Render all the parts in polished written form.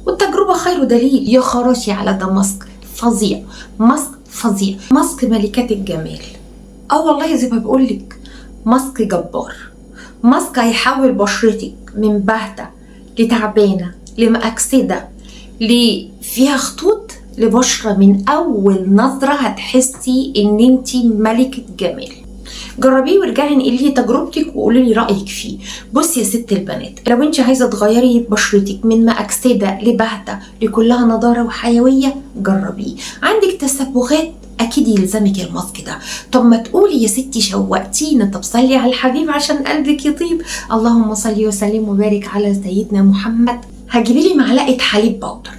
والتجربة خير دليل. يا خراشي على ده ماسك فظيع، ماسك فظيع، ماسك ملكات الجمال. والله زي ما بقولك ماسك جبار. ماسك هيحول بشرتك من باهتة لتعبانة لمأكسدة فيها خطوط لبشرة من أول نظرة هتحسي إن انتي ملكة جمال. جربيه وارجعي انقلي لي تجربتك وقولي لي رايك فيه. بصي يا ست البنات، لو انت عايزه تغيري بشرتك من مأكسده لبهته لكلها نضاره وحيويه جربيه. عندك تسبغات اكيد يلزمك الماسك ده. طب ما تقولي يا ستي شوقتينا، طب صلي على الحبيب عشان قلبك يطيب. اللهم صلي وسلم وبارك على سيدنا محمد. هتجيبي لي معلقه حليب بودر،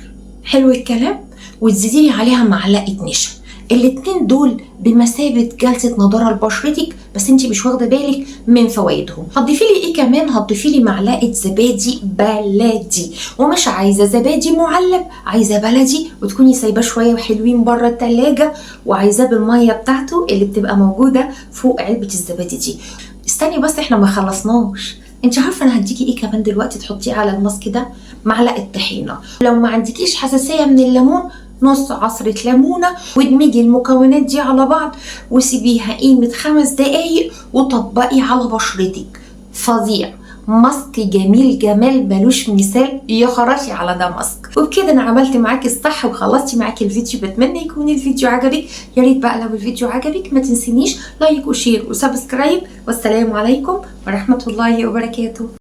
حلو الكلام، وتزيدي لي عليها معلقه نشا. الاتنين دول بمثابة جلسة نضارة لبشرتك، بس انتي مش واخدة بالك من فوائدهم. هتضيفي لي ايه كمان؟ هتضيفي لي معلقة زبادي بلدي، ومش عايزة زبادي معلب، عايزة بلدي وتكوني سايباه شوية وحلوين بره التلاجة، وعايزاه بالمية بتاعته اللي بتبقى موجودة فوق علبة الزبادي دي. استني بس احنا ما خلصناش. انت عارفه انا هديكي ايه كمان دلوقتي تحطيه على الماسك ده؟ معلقه طحينه. لو ما عندكيش حساسيه من الليمون، نص عصرة ليمونة، وادمجي المكونات دي على بعض وسيبيها قيمة 5 دقايق وطبقي على بشرتك. فظيع، ماسك جميل جمال ملوش مثال. يا خراشي على ده ماسك. وبكده انا عملت معاكي الصح وخلصتي معاكي الفيديو. بتمنى يكون الفيديو عجبك. يا ريت بقى لو الفيديو عجبك ما تنسينيش لايك وشير وسبسكرايب. والسلام عليكم ورحمة الله وبركاته.